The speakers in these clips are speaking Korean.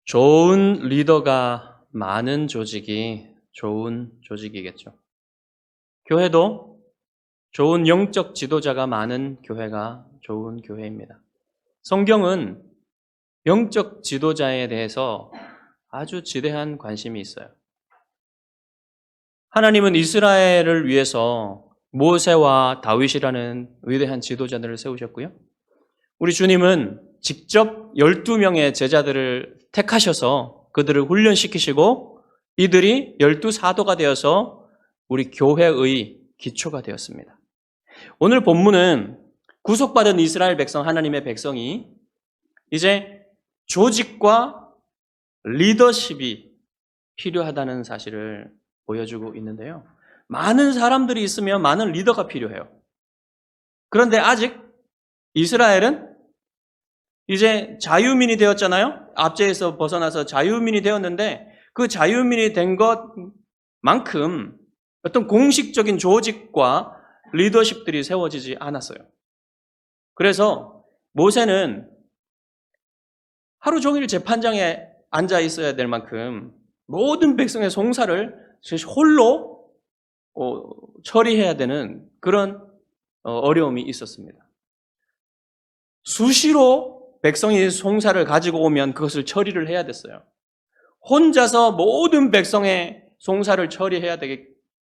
좋은 리더가 많은 조직이 좋은 조직이겠죠. 교회도 좋은 영적 지도자가 많은 교회가 좋은 교회입니다. 성경은 영적 지도자에 대해서 아주 지대한 관심이 있어요. 하나님은 이스라엘을 위해서 모세와 다윗이라는 위대한 지도자들을 세우셨고요. 우리 주님은 직접 12명의 제자들을 택하셔서 그들을 훈련시키시고 이들이 12사도가 되어서 우리 교회의 기초가 되었습니다. 오늘 본문은 구속받은 이스라엘 백성, 하나님의 백성이 이제 조직과 리더십이 필요하다는 사실을 보여주고 있는데요. 많은 사람들이 있으면 많은 리더가 필요해요. 그런데 아직 이스라엘은 이제 자유민이 되었잖아요. 압제에서 벗어나서 자유민이 되었는데 그 자유민이 된 것만큼 어떤 공식적인 조직과 리더십들이 세워지지 않았어요. 그래서 모세는 하루 종일 재판장에 앉아 있어야 될 만큼 모든 백성의 송사를 홀로 처리해야 되는 그런 어려움이 있었습니다. 수시로 백성이 송사를 가지고 오면 그것을 처리를 해야 됐어요. 혼자서 모든 백성의 송사를 처리해야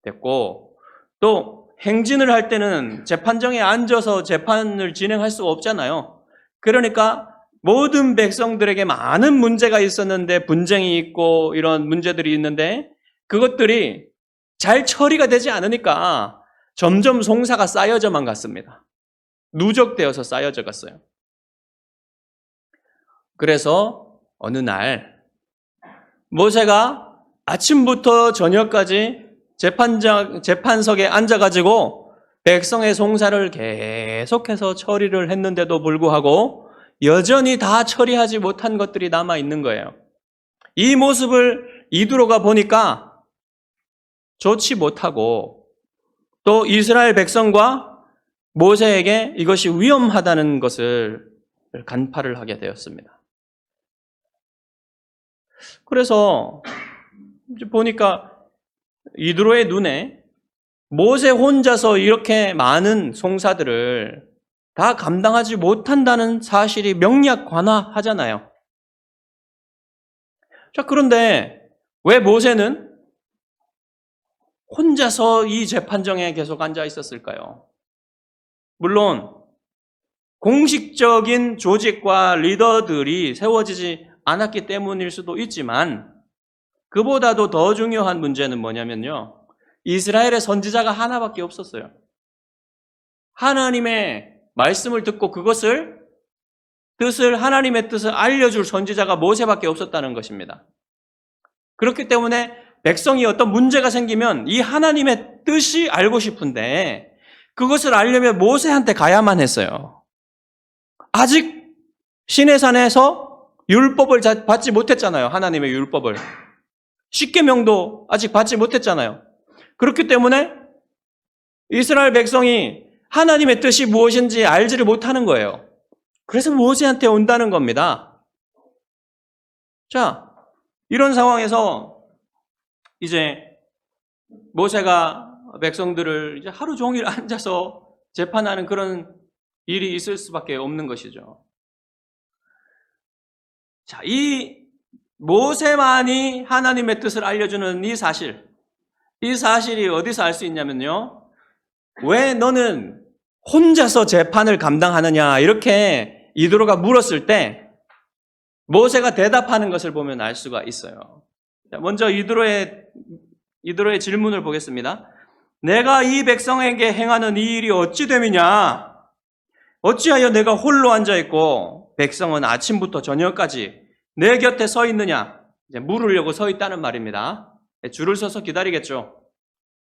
됐고, 또 행진을 할 때는 재판정에 앉아서 재판을 진행할 수가 없잖아요. 그러니까 모든 백성들에게 많은 문제가 있었는데, 분쟁이 있고 이런 문제들이 있는데 그것들이 잘 처리가 되지 않으니까 점점 송사가 쌓여져만 갔습니다. 누적되어서 쌓여져 갔어요. 그래서 어느 날 모세가 아침부터 저녁까지 재판석에 앉아가지고 백성의 송사를 계속해서 처리를 했는데도 불구하고 여전히 다 처리하지 못한 것들이 남아 있는 거예요. 이 모습을 이두로가 보니까 좋지 못하고 또 이스라엘 백성과 모세에게 이것이 위험하다는 것을 간파를 하게 되었습니다. 그래서 이제 보니까 이드로의 눈에 모세 혼자서 이렇게 많은 송사들을 다 감당하지 못한다는 사실이 명약관화하잖아요. 자, 그런데 왜 모세는 혼자서 이 재판정에 계속 앉아 있었을까요? 물론 공식적인 조직과 리더들이 세워지지 않았기 때문일 수도 있지만 그보다도 더 중요한 문제는 뭐냐면요. 이스라엘의 선지자가 하나밖에 없었어요. 하나님의 말씀을 듣고 하나님의 뜻을 알려줄 선지자가 모세밖에 없었다는 것입니다. 그렇기 때문에 백성이 어떤 문제가 생기면 이 하나님의 뜻이 알고 싶은데 그것을 알려면 모세한테 가야만 했어요. 아직 시내산에서 율법을 받지 못했잖아요. 하나님의 율법을. 십계명도 아직 받지 못했잖아요. 그렇기 때문에 이스라엘 백성이 하나님의 뜻이 무엇인지 알지를 못하는 거예요. 그래서 모세한테 온다는 겁니다. 자, 이런 상황에서 이제 모세가 백성들을 이제 하루 종일 앉아서 재판하는 그런 일이 있을 수밖에 없는 것이죠. 자, 이 모세만이 하나님의 뜻을 알려주는 이 사실이 어디서 알 수 있냐면요. 왜 너는 혼자서 재판을 감당하느냐 이렇게 이드로가 물었을 때 모세가 대답하는 것을 보면 알 수가 있어요. 자, 먼저 이드로의 질문을 보겠습니다. 내가 이 백성에게 행하는 이 일이 어찌 됨이냐? 어찌하여 내가 홀로 앉아있고 백성은 아침부터 저녁까지 내 곁에 서 있느냐? 이제 물으려고 서 있다는 말입니다. 줄을 서서 기다리겠죠.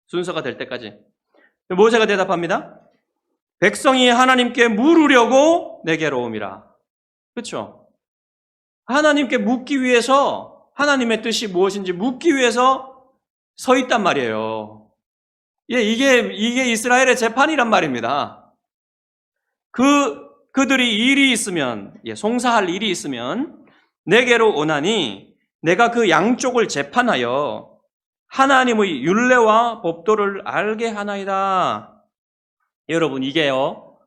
순서가 될 때까지. 모세가 대답합니다. 백성이 하나님께 물으려고 내게로 옴이라. 그렇죠? 하나님께 묻기 위해서 하나님의 뜻이 무엇인지 묻기 위해서 서 있단 말이에요. 예, 이게 이스라엘의 재판이란 말입니다. 그들이 일이 있으면, 송사할 일이 있으면 내게로 오나니 내가 그 양쪽을 재판하여 하나님의 율례와 법도를 알게 하나이다. 여러분, 이게요,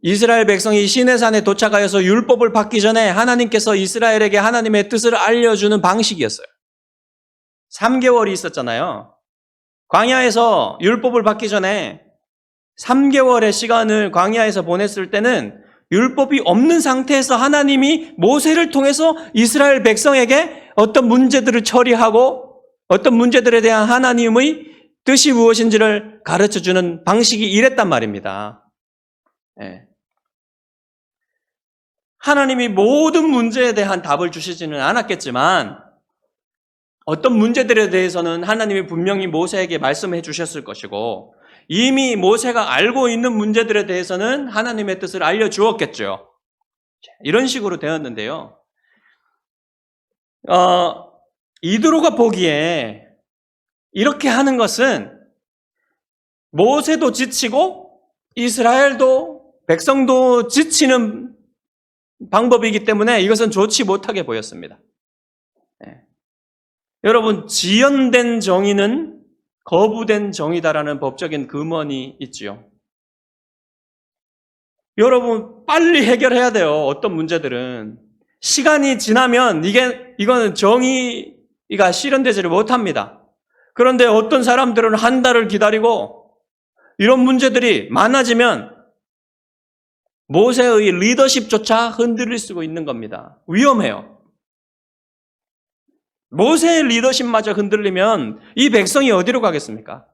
이스라엘 백성이 시내산에 도착하여서 율법을 받기 전에 하나님께서 이스라엘에게 하나님의 뜻을 알려주는 방식이었어요. 3개월이 있었잖아요. 광야에서 율법을 받기 전에 3개월의 시간을 광야에서 보냈을 때는 율법이 없는 상태에서 하나님이 모세를 통해서 이스라엘 백성에게 어떤 문제들을 처리하고 어떤 문제들에 대한 하나님의 뜻이 무엇인지를 가르쳐주는 방식이 이랬단 말입니다. 네. 하나님이 모든 문제에 대한 답을 주시지는 않았겠지만 어떤 문제들에 대해서는 하나님이 분명히 모세에게 말씀해 주셨을 것이고 이미 모세가 알고 있는 문제들에 대해서는 하나님의 뜻을 알려주었겠죠. 이런 식으로 되었는데요. 이드로가 보기에 이렇게 하는 것은 모세도 지치고 이스라엘도 백성도 지치는 방법이기 때문에 이것은 좋지 못하게 보였습니다. 네. 여러분, 지연된 정의는 거부된 정의다라는 법적인 금원이 있지요. 여러분, 빨리 해결해야 돼요. 어떤 문제들은. 시간이 지나면 이거는 정의가 실현되지를 못합니다. 그런데 어떤 사람들은 한 달을 기다리고 이런 문제들이 많아지면 모세의 리더십조차 흔들릴 수 있는 겁니다. 위험해요. 모세의 리더십마저 흔들리면 이 백성이 어디로 가겠습니까?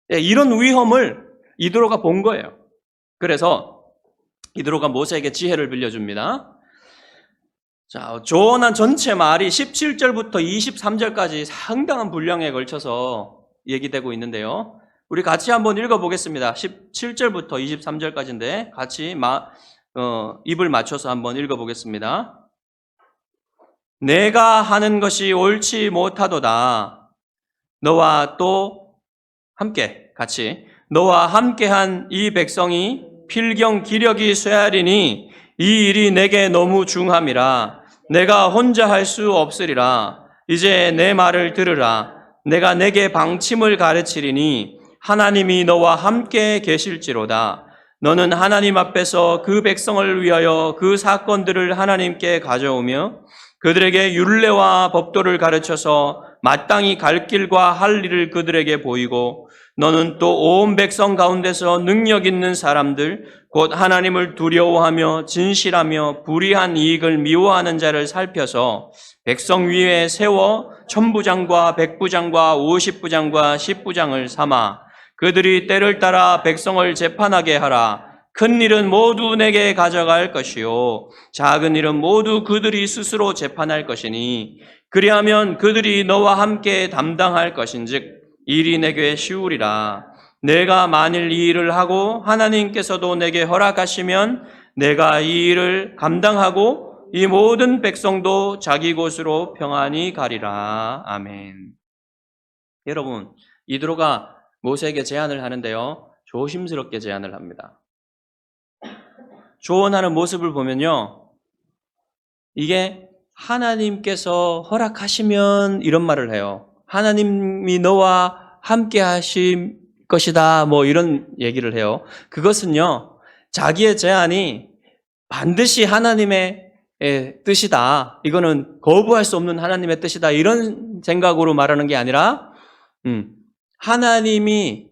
이런 위험을 이드로가 본 거예요. 그래서 이드로가 모세에게 지혜를 빌려줍니다. 자, 조언한 전체 말이 17절부터 23절까지 상당한 분량에 걸쳐서 얘기되고 있는데요. 우리 같이 한번 읽어보겠습니다. 17절부터 23절까지인데 같이 입을 맞춰서 한번 읽어보겠습니다. 내가 하는 것이 옳지 못하도다. 너와 또 함께 같이 너와 함께한 이 백성이 필경 기력이 쇠하리니 이 일이 내게 너무 중함이라. 내가 혼자 할 수 없으리라. 이제 내 말을 들으라. 내가 내게 방침을 가르치리니 하나님이 너와 함께 계실지로다. 너는 하나님 앞에서 그 백성을 위하여 그 사건들을 하나님께 가져오며 그들에게 율례와 법도를 가르쳐서 마땅히 갈 길과 할 일을 그들에게 보이고 너는 또 온 백성 가운데서 능력 있는 사람들 곧 하나님을 두려워하며 진실하며 불의한 이익을 미워하는 자를 살펴서 백성 위에 세워 천부장과 백부장과 50부장과 10부장을 삼아 그들이 때를 따라 백성을 재판하게 하라. 큰 일은 모두 내게 가져갈 것이요 작은 일은 모두 그들이 스스로 재판할 것이니 그리하면 그들이 너와 함께 담당할 것인즉 일이 내게 쉬우리라. 내가 만일 이 일을 하고 하나님께서도 내게 허락하시면 내가 이 일을 감당하고 이 모든 백성도 자기 곳으로 평안히 가리라. 아멘. 여러분, 이드로가 모세에게 제안을 하는데요. 조심스럽게 제안을 합니다. 조언하는 모습을 보면요. 이게 하나님께서 허락하시면 이런 말을 해요. 하나님이 너와 함께 하실 것이다. 뭐 이런 얘기를 해요. 그것은요. 자기의 제안이 반드시 하나님의 뜻이다. 이거는 거부할 수 없는 하나님의 뜻이다. 이런 생각으로 말하는 게 아니라 하나님이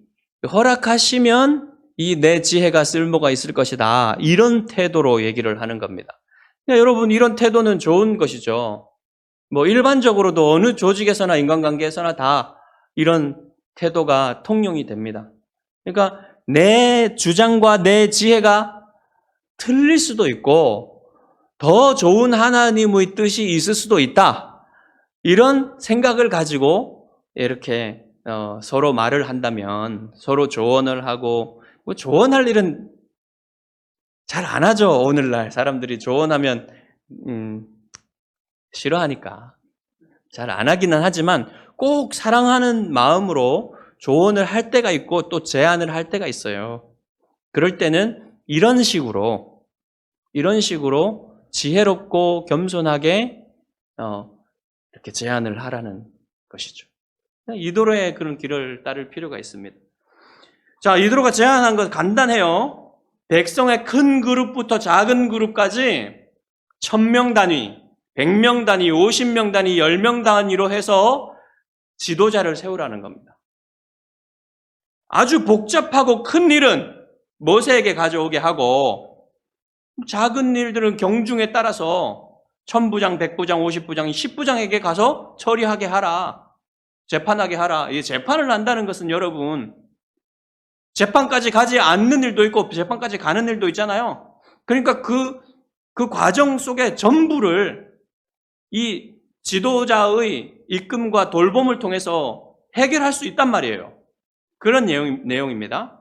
허락하시면 이 내 지혜가 쓸모가 있을 것이다. 이런 태도로 얘기를 하는 겁니다. 여러분, 이런 태도는 좋은 것이죠. 뭐 일반적으로도 어느 조직에서나 인간관계에서나 다 이런 태도가 통용이 됩니다. 그러니까 내 주장과 내 지혜가 틀릴 수도 있고 더 좋은 하나님의 뜻이 있을 수도 있다. 이런 생각을 가지고 이렇게 서로 말을 한다면 서로 조언을 하고 뭐 조언할 일은 잘 안 하죠. 오늘날 사람들이 조언하면 싫어하니까 잘 안 하기는 하지만 꼭 사랑하는 마음으로 조언을 할 때가 있고 또 제안을 할 때가 있어요. 그럴 때는 이런 식으로 지혜롭고 겸손하게 이렇게 제안을 하라는 것이죠. 이도로의 그런 길을 따를 필요가 있습니다. 자, 이도로가 제안한 것 간단해요. 백성의 큰 그룹부터 작은 그룹까지 1000명 단위, 100명 단위, 50명 단위, 10명 단위로 해서 지도자를 세우라는 겁니다. 아주 복잡하고 큰 일은 모세에게 가져오게 하고 작은 일들은 경중에 따라서 1000부장, 100부장, 50부장, 10부장에게 가서 처리하게 하라. 재판하게 하라. 이 재판을 한다는 것은 여러분 재판까지 가지 않는 일도 있고 재판까지 가는 일도 있잖아요. 그러니까 그 과정 속에 전부를 이 지도자의 이끌음과 돌봄을 통해서 해결할 수 있단 말이에요. 그런 내용입니다.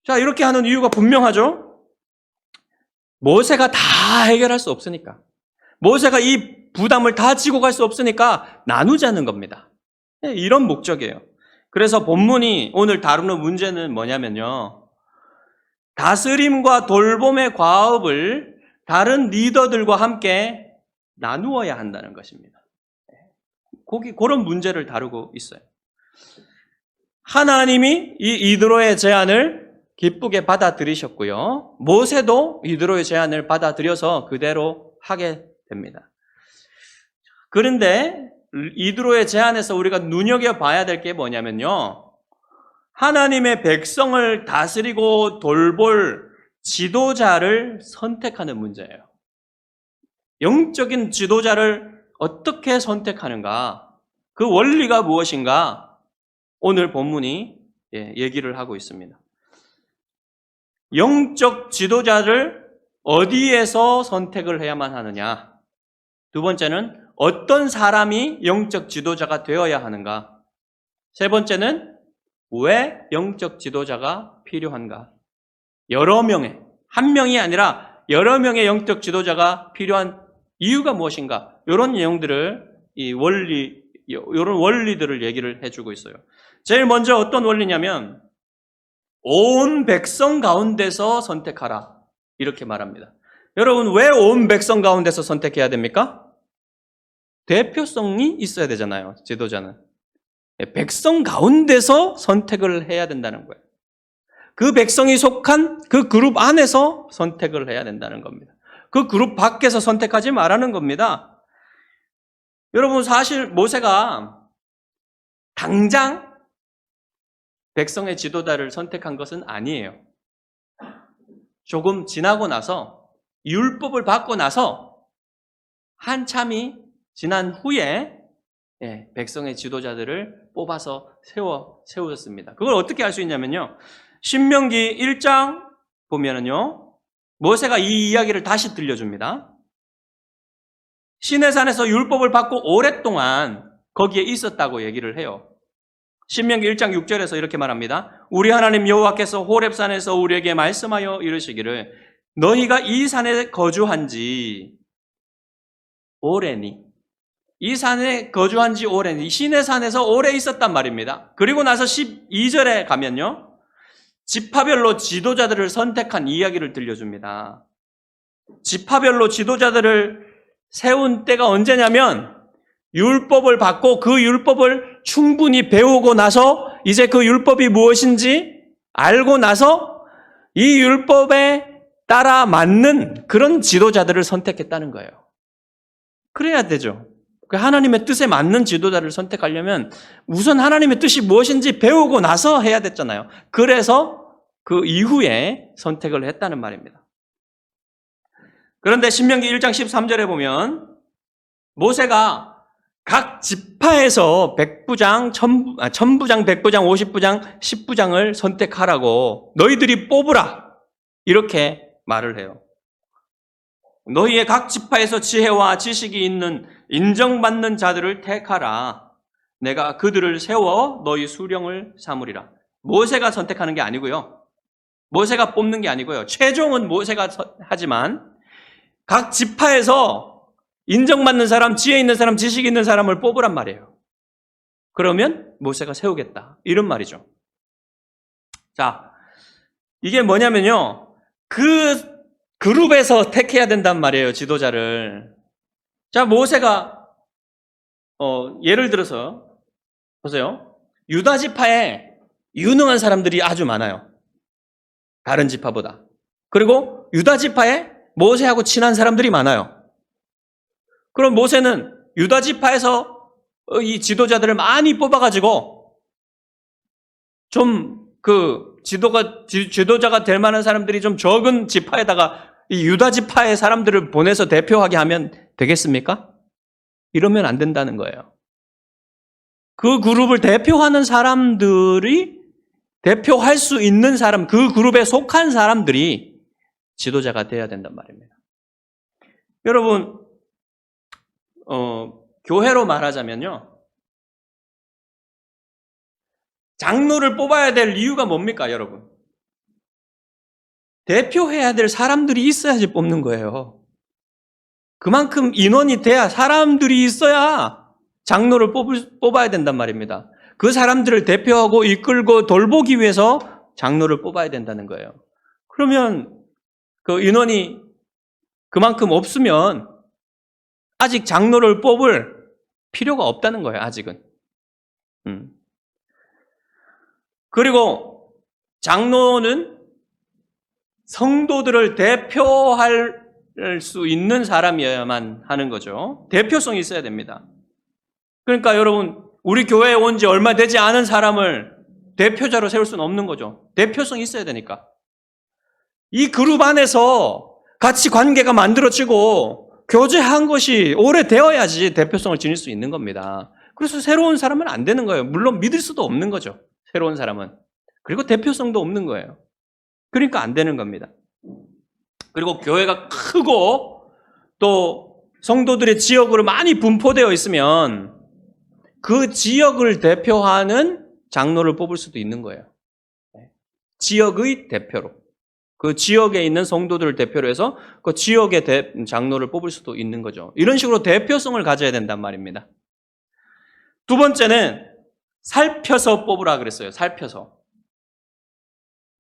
자, 이렇게 하는 이유가 분명하죠? 모세가 다 해결할 수 없으니까. 모세가 이 부담을 다 지고 갈 수 없으니까 나누자는 겁니다. 이런 목적이에요. 그래서 본문이 오늘 다루는 문제는 뭐냐면요. 다스림과 돌봄의 과업을 다른 리더들과 함께 나누어야 한다는 것입니다. 그런 문제를 다루고 있어요. 하나님이 이 이드로의 제안을 기쁘게 받아들이셨고요. 모세도 이드로의 제안을 받아들여서 그대로 하게 됩니다. 그런데 이드로의 제안에서 우리가 눈여겨봐야 될 게 뭐냐면요. 하나님의 백성을 다스리고 돌볼 지도자를 선택하는 문제예요. 영적인 지도자를 어떻게 선택하는가? 그 원리가 무엇인가? 오늘 본문이 얘기를 하고 있습니다. 영적 지도자를 어디에서 선택을 해야만 하느냐? 두 번째는 어떤 사람이 영적 지도자가 되어야 하는가? 세 번째는 왜 영적 지도자가 필요한가? 여러 명의, 한 명이 아니라 여러 명의 영적 지도자가 필요한 이유가 무엇인가? 이런 내용들을 이런 원리들을 얘기를 해주고 있어요. 제일 먼저 어떤 원리냐면 온 백성 가운데서 선택하라 이렇게 말합니다. 여러분 왜 온 백성 가운데서 선택해야 됩니까? 대표성이 있어야 되잖아요. 지도자는 백성 가운데서 선택을 해야 된다는 거예요. 그 백성이 속한 그 그룹 안에서 선택을 해야 된다는 겁니다. 그 그룹 밖에서 선택하지 말라는 겁니다. 여러분 사실 모세가 당장 백성의 지도자를 선택한 것은 아니에요. 조금 지나고 나서 율법을 받고 나서 한참이 지난 후에 백성의 지도자들을 뽑아서 세웠습니다. 그걸 어떻게 알 수 있냐면요. 신명기 1장 보면은요. 모세가 이 이야기를 다시 들려줍니다. 시내산에서 율법을 받고 오랫동안 거기에 있었다고 얘기를 해요. 신명기 1장 6절에서 이렇게 말합니다. 우리 하나님 여호와께서 호렙산에서 우리에게 말씀하여 이르시기를 너희가 이 산에 거주한 지 오래니 이 산에 거주한 지 오래니 시내산에서 오래 있었단 말입니다. 그리고 나서 12절에 가면요. 지파별로 지도자들을 선택한 이야기를 들려줍니다. 지파별로 지도자들을 세운 때가 언제냐면 율법을 받고 그 율법을 충분히 배우고 나서 이제 그 율법이 무엇인지 알고 나서 이 율법에 따라 맞는 그런 지도자들을 선택했다는 거예요. 그래야 되죠. 하나님의 뜻에 맞는 지도자를 선택하려면 우선 하나님의 뜻이 무엇인지 배우고 나서 해야 됐잖아요. 그래서 그 이후에 선택을 했다는 말입니다. 그런데 신명기 1장 13절에 보면 모세가 각 지파에서 100부장, 1000부장, 100부장, 50부장, 10부장을 선택하라고 너희들이 뽑으라 이렇게 말을 해요. 너희의 각 지파에서 지혜와 지식이 있는 인정받는 자들을 택하라. 내가 그들을 세워 너희 수령을 삼으리라. 모세가 선택하는 게 아니고요. 모세가 뽑는 게 아니고요. 최종은 모세가 하지만 각 지파에서 인정받는 사람, 지혜 있는 사람, 지식 있는 사람을 뽑으란 말이에요. 그러면 모세가 세우겠다. 이런 말이죠. 자, 이게 뭐냐면요. 그 그룹에서 택해야 된단 말이에요, 지도자를. 자, 모세가 예를 들어서 보세요. 유다 지파에 유능한 사람들이 아주 많아요. 다른 지파보다. 그리고 유다 지파에 모세하고 친한 사람들이 많아요. 그럼 모세는 유다 지파에서 이 지도자들을 많이 뽑아가지고 좀 지도자가 될 만한 사람들이 좀 적은 지파에다가 이 유다 지파의 사람들을 보내서 대표하게 하면 되겠습니까? 이러면 안 된다는 거예요. 그 그룹을 대표하는 사람들이 대표할 수 있는 사람, 그 그룹에 속한 사람들이 지도자가 돼야 된단 말입니다. 여러분, 교회로 말하자면요. 장로를 뽑아야 될 이유가 뭡니까, 여러분? 대표해야 될 사람들이 있어야지 뽑는 거예요. 그만큼 인원이 돼야, 사람들이 있어야 장로를 뽑아야 된단 말입니다. 그 사람들을 대표하고 이끌고 돌보기 위해서 장로를 뽑아야 된다는 거예요. 그러면 그 인원이 그만큼 없으면 아직 장로를 뽑을 필요가 없다는 거예요, 아직은. 그리고 장로는 성도들을 대표할 수 있는 사람이어야만 하는 거죠. 대표성이 있어야 됩니다. 그러니까 여러분, 우리 교회에 온 지 얼마 되지 않은 사람을 대표자로 세울 수는 없는 거죠. 대표성이 있어야 되니까. 이 그룹 안에서 같이 관계가 만들어지고 교제한 것이 오래되어야지 대표성을 지닐 수 있는 겁니다. 그래서 새로운 사람은 안 되는 거예요. 물론 믿을 수도 없는 거죠. 새로운 사람은. 그리고 대표성도 없는 거예요. 그러니까 안 되는 겁니다. 그리고 교회가 크고 또 성도들의 지역으로 많이 분포되어 있으면 그 지역을 대표하는 장로를 뽑을 수도 있는 거예요. 지역의 대표로. 그 지역에 있는 성도들을 대표로 해서 그 지역의 장로를 뽑을 수도 있는 거죠. 이런 식으로 대표성을 가져야 된단 말입니다. 두 번째는 살펴서 뽑으라 그랬어요. 살펴서.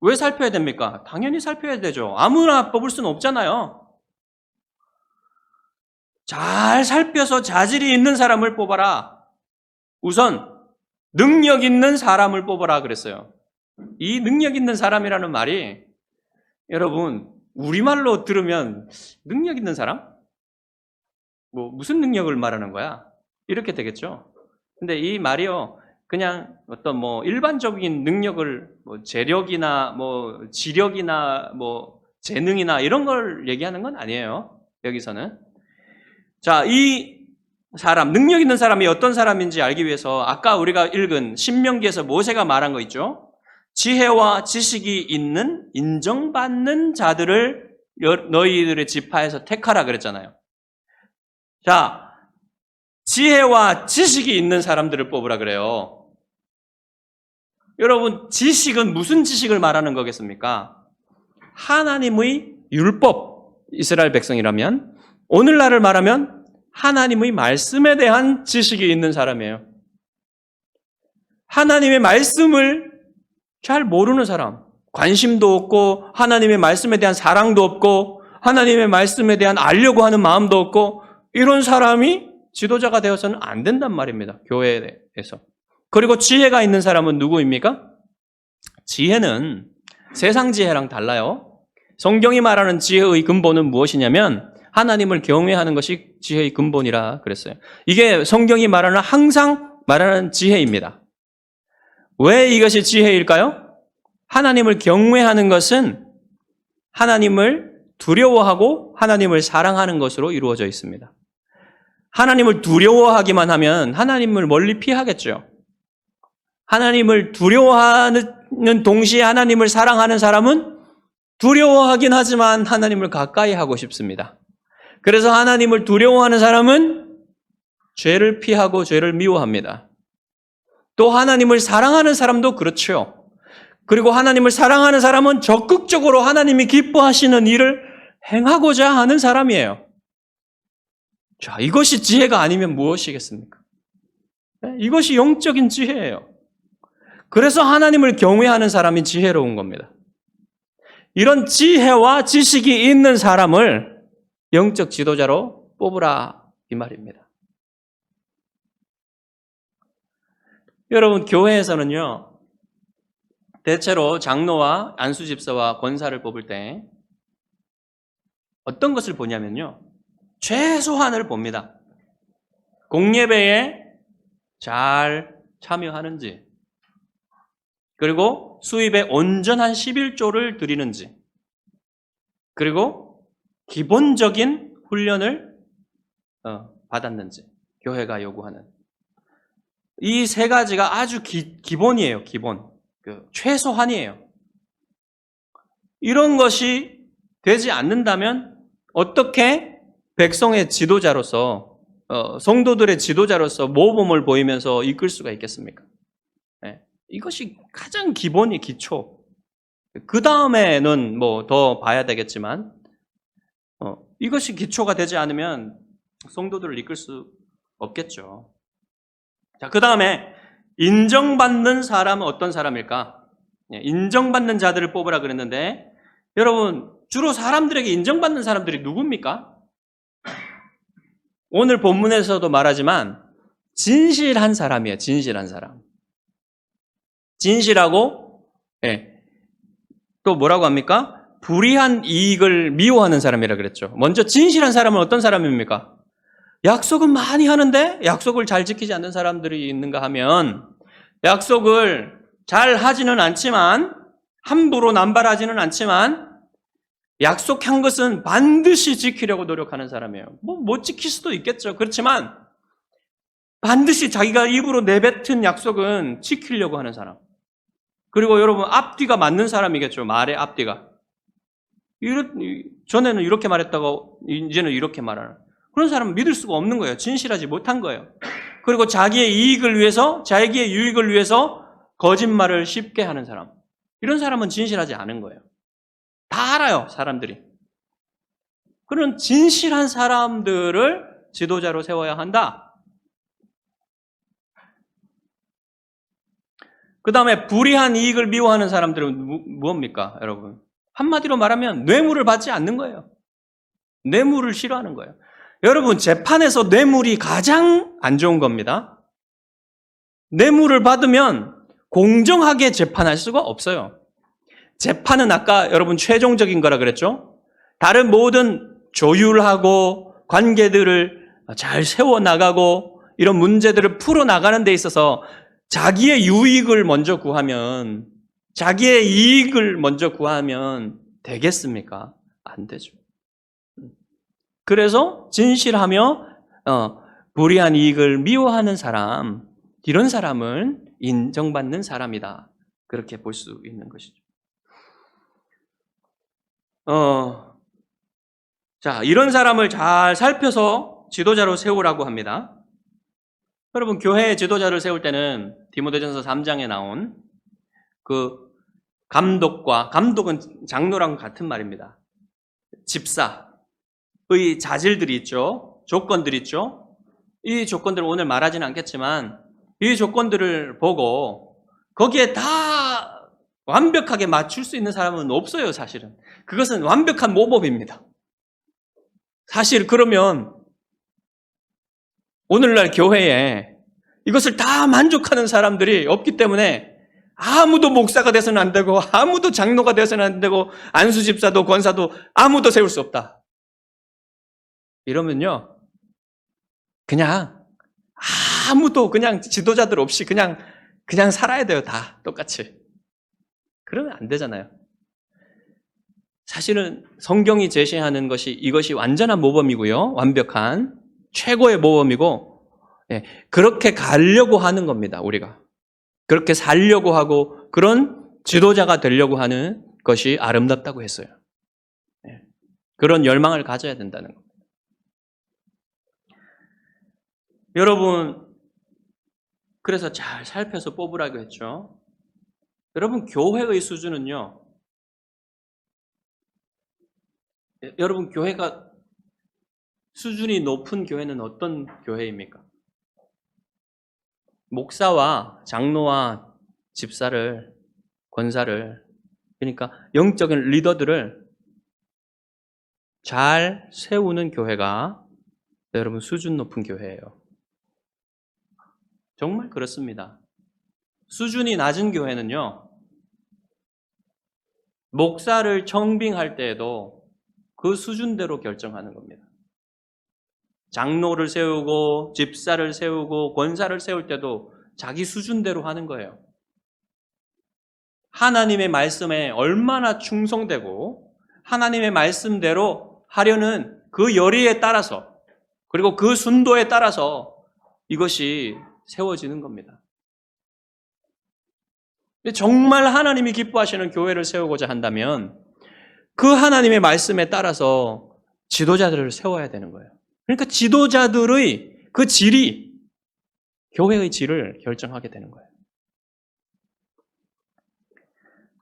왜 살펴야 됩니까? 당연히 살펴야 되죠. 아무나 뽑을 수는 없잖아요. 잘 살펴서 자질이 있는 사람을 뽑아라. 우선 능력 있는 사람을 뽑아라 그랬어요. 이 능력 있는 사람이라는 말이 여러분 우리말로 들으면 능력 있는 사람? 무슨 능력을 말하는 거야? 이렇게 되겠죠. 근데 이 말이요. 그냥 어떤 일반적인 능력을 재력이나 지력이나 재능이나 이런 걸 얘기하는 건 아니에요. 여기서는. 자, 이 사람, 능력 있는 사람이 어떤 사람인지 알기 위해서 아까 우리가 읽은 신명기에서 모세가 말한 거 있죠. 지혜와 지식이 있는 인정받는 자들을 너희들의 지파에서 택하라 그랬잖아요. 자, 지혜와 지식이 있는 사람들을 뽑으라 그래요. 여러분, 지식은 무슨 지식을 말하는 거겠습니까? 하나님의 율법, 이스라엘 백성이라면, 오늘날을 말하면 하나님의 말씀에 대한 지식이 있는 사람이에요. 하나님의 말씀을 잘 모르는 사람, 관심도 없고 하나님의 말씀에 대한 사랑도 없고 하나님의 말씀에 대한 알려고 하는 마음도 없고 이런 사람이 지도자가 되어서는 안 된단 말입니다. 교회에서. 그리고 지혜가 있는 사람은 누구입니까? 지혜는 세상 지혜랑 달라요. 성경이 말하는 지혜의 근본은 무엇이냐면 하나님을 경외하는 것이 지혜의 근본이라 그랬어요. 이게 성경이 말하는 항상 말하는 지혜입니다. 왜 이것이 지혜일까요? 하나님을 경외하는 것은 하나님을 두려워하고 하나님을 사랑하는 것으로 이루어져 있습니다. 하나님을 두려워하기만 하면 하나님을 멀리 피하겠죠. 하나님을 두려워하는 동시에 하나님을 사랑하는 사람은 두려워하긴 하지만 하나님을 가까이 하고 싶습니다. 그래서 하나님을 두려워하는 사람은 죄를 피하고 죄를 미워합니다. 또 하나님을 사랑하는 사람도 그렇죠. 그리고 하나님을 사랑하는 사람은 적극적으로 하나님이 기뻐하시는 일을 행하고자 하는 사람이에요. 자, 이것이 지혜가 아니면 무엇이겠습니까? 이것이 영적인 지혜예요. 그래서 하나님을 경외하는 사람이 지혜로운 겁니다. 이런 지혜와 지식이 있는 사람을 영적 지도자로 뽑으라 이 말입니다. 여러분, 교회에서는요, 대체로 장로와 안수집사와 권사를 뽑을 때 어떤 것을 보냐면요, 최소한을 봅니다. 공예배에 잘 참여하는지, 그리고 수입에 온전한 11조를 드리는지, 그리고 기본적인 훈련을 받았는지, 교회가 요구하는 이 세 가지가 아주 기본이에요. 기본. 최소한이에요. 이런 것이 되지 않는다면 어떻게 백성의 지도자로서, 성도들의 지도자로서 모범을 보이면서 이끌 수가 있겠습니까? 네. 이것이 가장 기본이 기초. 그 다음에는 뭐 더 봐야 되겠지만, 이것이 기초가 되지 않으면 성도들을 이끌 수 없겠죠. 자, 그 다음에 인정받는 사람은 어떤 사람일까? 인정받는 자들을 뽑으라 그랬는데, 여러분, 주로 사람들에게 인정받는 사람들이 누굽니까? 오늘 본문에서도 말하지만 진실한 사람이에요. 진실한 사람. 진실하고, 또 뭐라고 합니까? 불의한 이익을 미워하는 사람이라 그랬죠. 먼저 진실한 사람은 어떤 사람입니까? 약속은 많이 하는데 약속을 잘 지키지 않는 사람들이 있는가 하면, 약속을 잘 하지는 않지만, 함부로 남발하지는 않지만, 약속한 것은 반드시 지키려고 노력하는 사람이에요. 못 지킬 수도 있겠죠. 그렇지만 반드시 자기가 입으로 내뱉은 약속은 지키려고 하는 사람. 그리고 여러분, 앞뒤가 맞는 사람이겠죠. 말의 앞뒤가. 전에는 이렇게 말했다고 이제는 이렇게 말하는, 그런 사람은 믿을 수가 없는 거예요. 진실하지 못한 거예요. 그리고 자기의 이익을 위해서, 자기의 유익을 위해서 거짓말을 쉽게 하는 사람. 이런 사람은 진실하지 않은 거예요. 다 알아요, 사람들이. 그런 진실한 사람들을 지도자로 세워야 한다. 그 다음에 불의한 이익을 미워하는 사람들은 무엇입니까, 여러분? 한마디로 말하면 뇌물을 받지 않는 거예요. 뇌물을 싫어하는 거예요. 여러분, 재판에서 뇌물이 가장 안 좋은 겁니다. 뇌물을 받으면 공정하게 재판할 수가 없어요. 재판은 아까 여러분 최종적인 거라 그랬죠? 다른 모든 조율하고 관계들을 잘 세워나가고 이런 문제들을 풀어나가는 데 있어서 자기의 유익을 먼저 구하면, 자기의 이익을 먼저 구하면 되겠습니까? 안 되죠. 그래서 진실하며 불의한 이익을 미워하는 사람, 이런 사람은 인정받는 사람이다. 그렇게 볼 수 있는 것이죠. 자, 이런 사람을 잘 살펴서 지도자로 세우라고 합니다. 여러분, 교회의 지도자를 세울 때는 디모데전서 3장에 나온 그 감독은 장로랑 같은 말입니다. 집사의 자질들이 있죠. 조건들이 있죠. 이 조건들을 오늘 말하지는 않겠지만, 이 조건들을 보고 거기에 다 완벽하게 맞출 수 있는 사람은 없어요, 사실은. 그것은 완벽한 모범입니다. 사실 그러면 오늘날 교회에 이것을 다 만족하는 사람들이 없기 때문에 아무도 목사가 돼서는 안 되고, 아무도 장로가 돼서는 안 되고, 안수집사도 권사도 아무도 세울 수 없다. 이러면요, 그냥 아무도 그냥 지도자들 없이 그냥 살아야 돼요. 다 똑같이. 그러면 안 되잖아요. 사실은 성경이 제시하는 것이 이것이 완전한 모범이고요. 완벽한 최고의 모범이고, 그렇게 가려고 하는 겁니다. 우리가. 그렇게 살려고 하고 그런 지도자가 되려고 하는 것이 아름답다고 했어요. 그런 열망을 가져야 된다는 겁니다. 여러분, 그래서 잘 살펴서 뽑으라고 했죠. 여러분, 교회의 수준은요, 여러분, 교회가 수준이 높은 교회는 어떤 교회입니까? 목사와 장로와 집사를, 권사를 그러니까 영적인 리더들을 잘 세우는 교회가 여러분 수준 높은 교회예요. 정말 그렇습니다. 수준이 낮은 교회는요, 목사를 청빙할 때에도 그 수준대로 결정하는 겁니다. 장로를 세우고 집사를 세우고 권사를 세울 때도 자기 수준대로 하는 거예요. 하나님의 말씀에 얼마나 충성되고 하나님의 말씀대로 하려는 그 열의에 따라서 그리고 그 순도에 따라서 이것이 세워지는 겁니다. 정말 하나님이 기뻐하시는 교회를 세우고자 한다면 그 하나님의 말씀에 따라서 지도자들을 세워야 되는 거예요. 그러니까 지도자들의 그 질이 교회의 질을 결정하게 되는 거예요.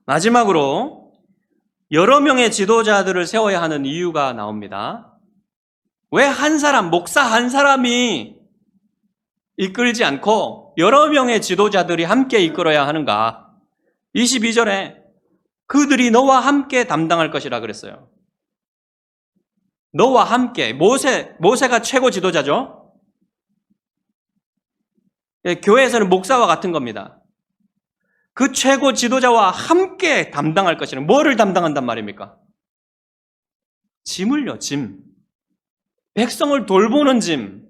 마지막으로 여러 명의 지도자들을 세워야 하는 이유가 나옵니다. 왜 한 사람, 목사 한 사람이 이끌지 않고 여러 명의 지도자들이 함께 이끌어야 하는가? 22절에 그들이 너와 함께 담당할 것이라 그랬어요. 너와 함께. 모세가 최고 지도자죠? 교회에서는 목사와 같은 겁니다. 그 최고 지도자와 함께 담당할 것이라. 뭐를 담당한단 말입니까? 짐을요, 짐. 백성을 돌보는 짐,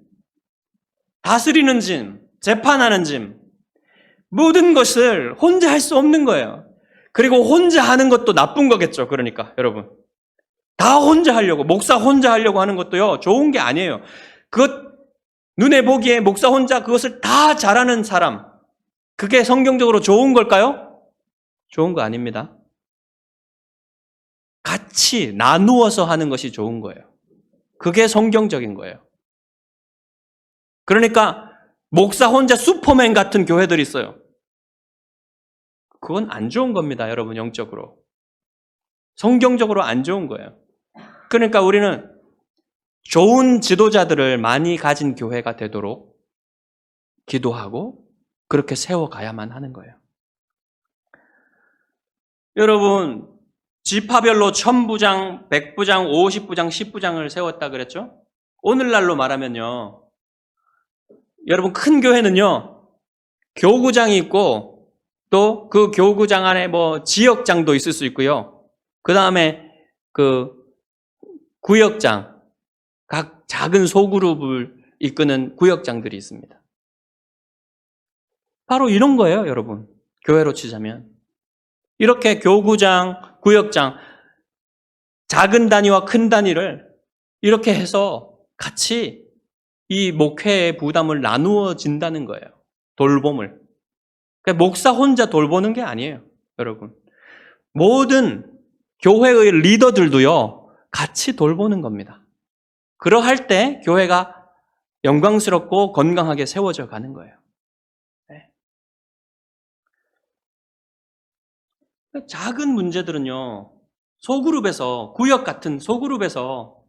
다스리는 짐, 재판하는 짐. 모든 것을 혼자 할 수 없는 거예요. 그리고 혼자 하는 것도 나쁜 거겠죠. 그러니까 여러분. 다 혼자 하려고, 목사 혼자 하려고 하는 것도요, 좋은 게 아니에요. 그것, 눈에 보기에 목사 혼자 그것을 다 잘하는 사람, 그게 성경적으로 좋은 걸까요? 좋은 거 아닙니다. 같이 나누어서 하는 것이 좋은 거예요. 그게 성경적인 거예요. 그러니까 목사 혼자 슈퍼맨 같은 교회들이 있어요. 그건 안 좋은 겁니다, 여러분, 영적으로. 성경적으로 안 좋은 거예요. 그러니까 우리는 좋은 지도자들을 많이 가진 교회가 되도록 기도하고 그렇게 세워가야만 하는 거예요. 여러분, 지파별로 1000부장, 100부장, 50부장, 10부장을 세웠다 그랬죠? 오늘날로 말하면요, 여러분, 큰 교회는요, 교구장이 있고 또 그 교구장 안에 뭐 지역장도 있을 수 있고요. 그 다음에 그 구역장, 각 작은 소그룹을 이끄는 구역장들이 있습니다. 바로 이런 거예요, 여러분. 교회로 치자면. 이렇게 교구장, 구역장, 작은 단위와 큰 단위를 이렇게 해서 같이 이 목회의 부담을 나누어진다는 거예요. 돌봄을. 그러니까 목사 혼자 돌보는 게 아니에요, 여러분. 모든 교회의 리더들도요, 같이 돌보는 겁니다. 그러할 때 교회가 영광스럽고 건강하게 세워져 가는 거예요. 네. 작은 문제들은요, 소그룹에서, 구역 같은 소그룹에서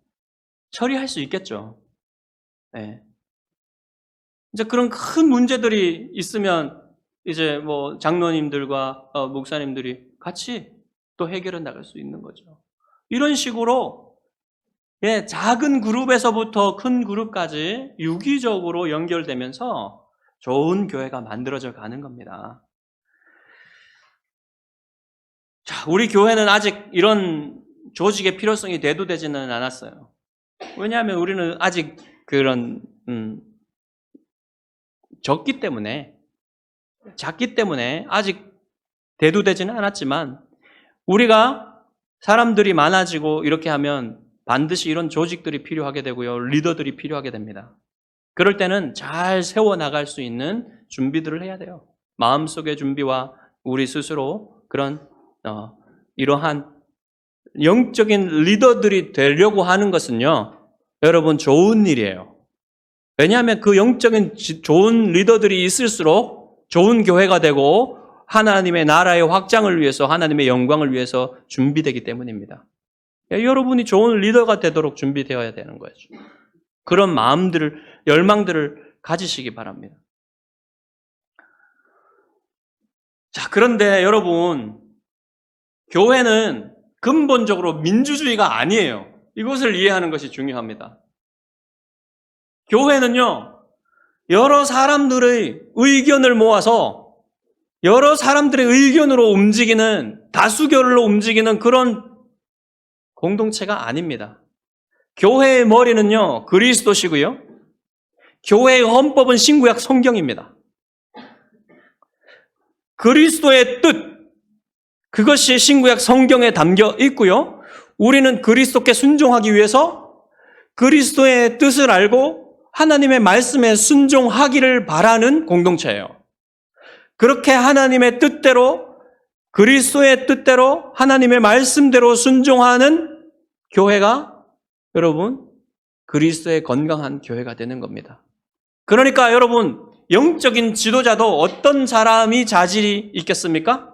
처리할 수 있겠죠. 네. 이제 그런 큰 문제들이 있으면 이제 뭐 장로님들과 목사님들이 같이 또 해결해 나갈 수 있는 거죠. 이런 식으로 작은 그룹에서부터 큰 그룹까지 유기적으로 연결되면서 좋은 교회가 만들어져 가는 겁니다. 자, 우리 교회는 아직 이런 조직의 필요성이 대두되지는 않았어요. 왜냐하면 우리는 아직 그런 작기 때문에 아직 대두되지는 않았지만 우리가 사람들이 많아지고 이렇게 하면 반드시 이런 조직들이 필요하게 되고요. 리더들이 필요하게 됩니다. 그럴 때는 잘 세워나갈 수 있는 준비들을 해야 돼요. 마음속의 준비와 우리 스스로 그런 이러한 영적인 리더들이 되려고 하는 것은요, 여러분 좋은 일이에요. 왜냐하면 그 영적인 좋은 리더들이 있을수록 좋은 교회가 되고 하나님의 나라의 확장을 위해서 하나님의 영광을 위해서 준비되기 때문입니다. 여러분이 좋은 리더가 되도록 준비되어야 되는 거죠. 그런 마음들을, 열망들을 가지시기 바랍니다. 자, 그런데 여러분, 교회는 근본적으로 민주주의가 아니에요. 이것을 이해하는 것이 중요합니다. 교회는요, 여러 사람들의 의견을 모아서 여러 사람들의 의견으로 움직이는, 다수결로 움직이는 그런 공동체가 아닙니다. 교회의 머리는요, 그리스도시고요. 교회의 헌법은 신구약 성경입니다. 그리스도의 뜻, 그것이 신구약 성경에 담겨 있고요. 우리는 그리스도께 순종하기 위해서 그리스도의 뜻을 알고 하나님의 말씀에 순종하기를 바라는 공동체예요. 그렇게 하나님의 뜻대로, 그리스도의 뜻대로, 하나님의 말씀대로 순종하는 교회가 여러분, 그리스도의 건강한 교회가 되는 겁니다. 그러니까 여러분, 영적인 지도자도 어떤 사람이 자질이 있겠습니까?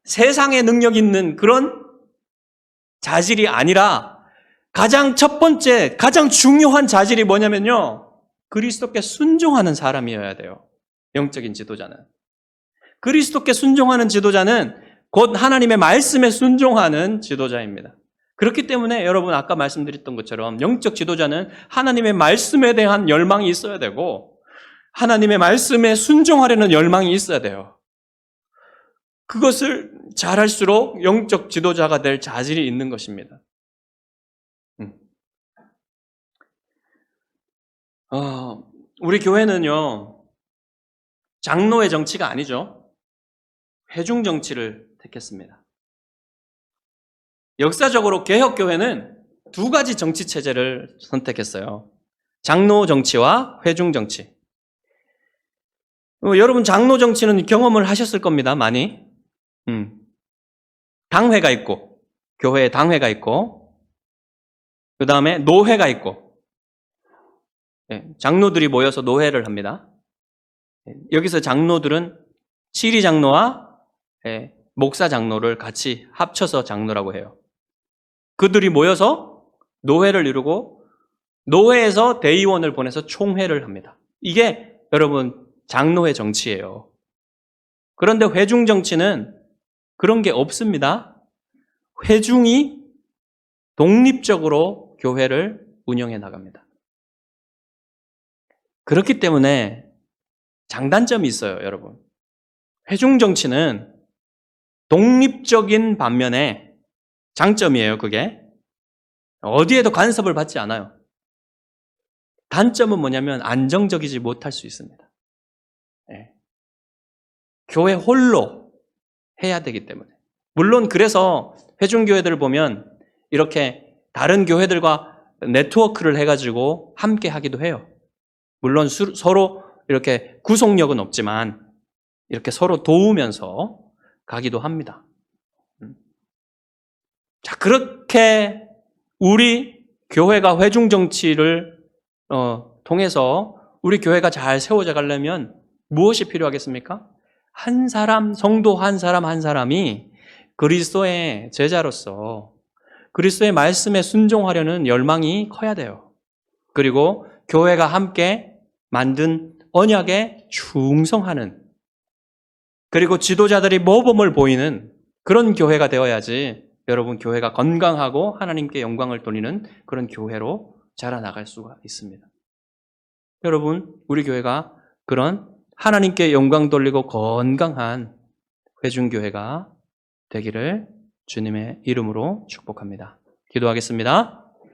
세상에 능력 있는 그런 자질이 아니라 가장 첫 번째, 가장 중요한 자질이 뭐냐면요. 그리스도께 순종하는 사람이어야 돼요. 영적인 지도자는. 그리스도께 순종하는 지도자는 곧 하나님의 말씀에 순종하는 지도자입니다. 그렇기 때문에 여러분 아까 말씀드렸던 것처럼 영적 지도자는 하나님의 말씀에 대한 열망이 있어야 되고 하나님의 말씀에 순종하려는 열망이 있어야 돼요. 그것을 잘할수록 영적 지도자가 될 자질이 있는 것입니다. 우리 교회는요, 장로의 정치가 아니죠. 회중 정치를 택했습니다. 역사적으로 개혁교회는 두 가지 정치 체제를 선택했어요. 장로 정치와 회중 정치. 여러분 장로 정치는 경험을 하셨을 겁니다. 많이. 당회가 있고 교회에 당회가 있고 그 다음에 노회가 있고 장로들이 모여서 노회를 합니다. 여기서 장로들은 치리 장로와 목사 장로를 같이 합쳐서 장로라고 해요. 그들이 모여서 노회를 이루고 노회에서 대의원을 보내서 총회를 합니다. 이게 여러분 장로회 정치예요. 그런데 회중 정치는 그런 게 없습니다. 회중이 독립적으로 교회를 운영해 나갑니다. 그렇기 때문에 장단점이 있어요, 여러분. 회중 정치는 독립적인 반면에 장점이에요, 그게. 어디에도 간섭을 받지 않아요. 단점은 뭐냐면 안정적이지 못할 수 있습니다. 교회 홀로 해야 되기 때문에. 물론 그래서 회중교회들을 보면 이렇게 다른 교회들과 네트워크를 해가지고 함께 하기도 해요. 물론 서로 이렇게 구속력은 없지만 이렇게 서로 도우면서 가기도 합니다. 자, 그렇게 우리 교회가 회중 정치를 통해서 우리 교회가 잘 세워져 가려면 무엇이 필요하겠습니까? 한 사람, 성도 한 사람 한 사람이 그리스도의 제자로서 그리스도의 말씀에 순종하려는 열망이 커야 돼요. 그리고 교회가 함께 만든 언약에 충성하는, 그리고 지도자들이 모범을 보이는 그런 교회가 되어야지 여러분 교회가 건강하고 하나님께 영광을 돌리는 그런 교회로 자라나갈 수가 있습니다. 여러분, 우리 교회가 그런 하나님께 영광 돌리고 건강한 회중교회가 되기를 주님의 이름으로 축복합니다. 기도하겠습니다.